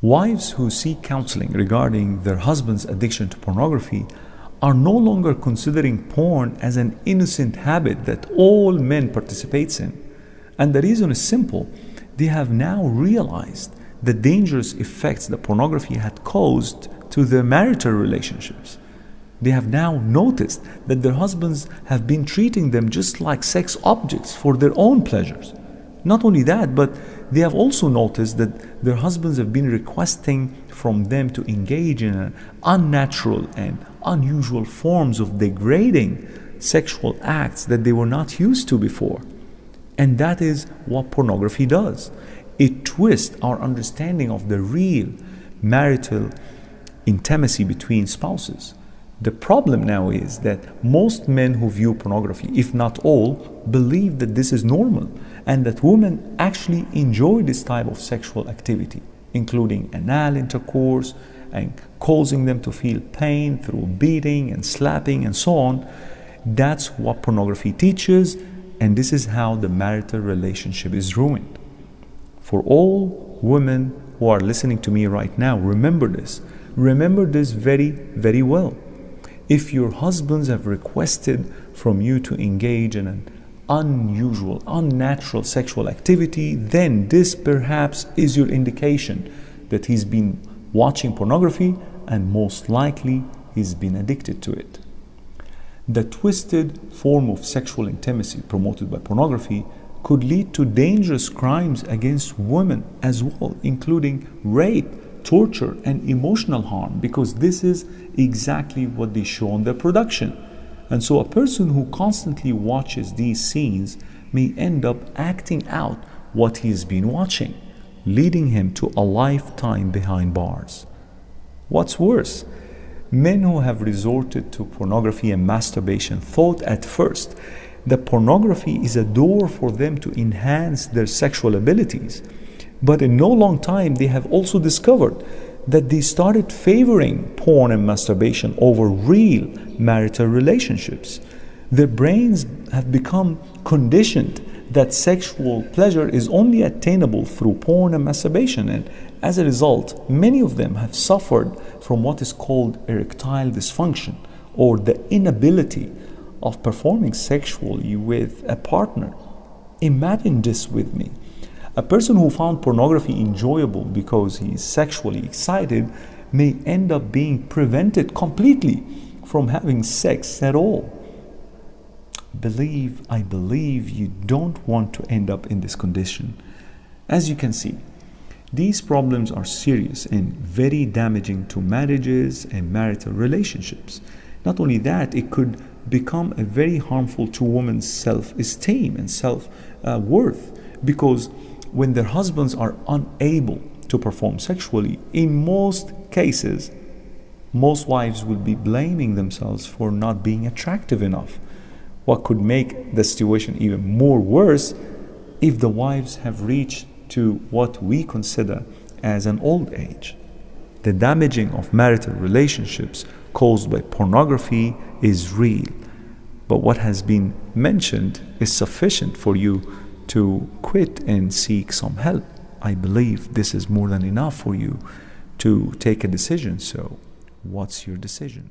Wives who seek counseling regarding their husband's addiction to pornography are no longer considering porn as an innocent habit that all men participate in. And the reason is simple. They have now realized the dangerous effects that pornography had caused to their marital relationships. They have now noticed that their husbands have been treating them just like sex objects for their own pleasures. Not only that, but they have also noticed that their husbands have been requesting from them to engage in unnatural and unusual forms of degrading sexual acts that they were not used to before. And that is what pornography does. It twists our understanding of the real marital intimacy between spouses. The problem now is that most men who view pornography, if not all, believe that this is normal and that women actually enjoy this type of sexual activity, including anal intercourse and causing them to feel pain through beating and slapping and so on. That's what pornography teaches, and this is how the marital relationship is ruined. For all women who are listening to me right now, remember this. Remember this very, very well. If your husbands have requested from you to engage in an unusual, unnatural sexual activity, then this perhaps is your indication that he's been watching pornography and most likely he's been addicted to it. The twisted form of sexual intimacy promoted by pornography could lead to dangerous crimes against women as well, including rape, torture, and emotional harm, because this is exactly what they show in their production. And so a person who constantly watches these scenes may end up acting out what he has been watching, leading him to a lifetime behind bars. What's worse, men who have resorted to pornography and masturbation thought at first that pornography is a door for them to enhance their sexual abilities. But in no long time, they have also discovered that they started favoring porn and masturbation over real marital relationships. Their brains have become conditioned that sexual pleasure is only attainable through porn and masturbation, and as a result, many of them have suffered from what is called erectile dysfunction, or the inability of performing sexually with a partner. Imagine this with me. A person who found pornography enjoyable because he is sexually excited may end up being prevented completely from having sex at all. I believe you don't want to end up in this condition. As you can see, these problems are serious and very damaging to marriages and marital relationships. Not only that, it could become very harmful to women's self-esteem and self-worth, because when their husbands are unable to perform sexually, in most cases, most wives will be blaming themselves for not being attractive enough. What could make the situation even more worse if the wives have reached to what we consider as an old age. The damaging of marital relationships caused by pornography is real, but what has been mentioned is sufficient for you to quit and seek some help. I believe this is more than enough for you to take a decision. So, what's your decision?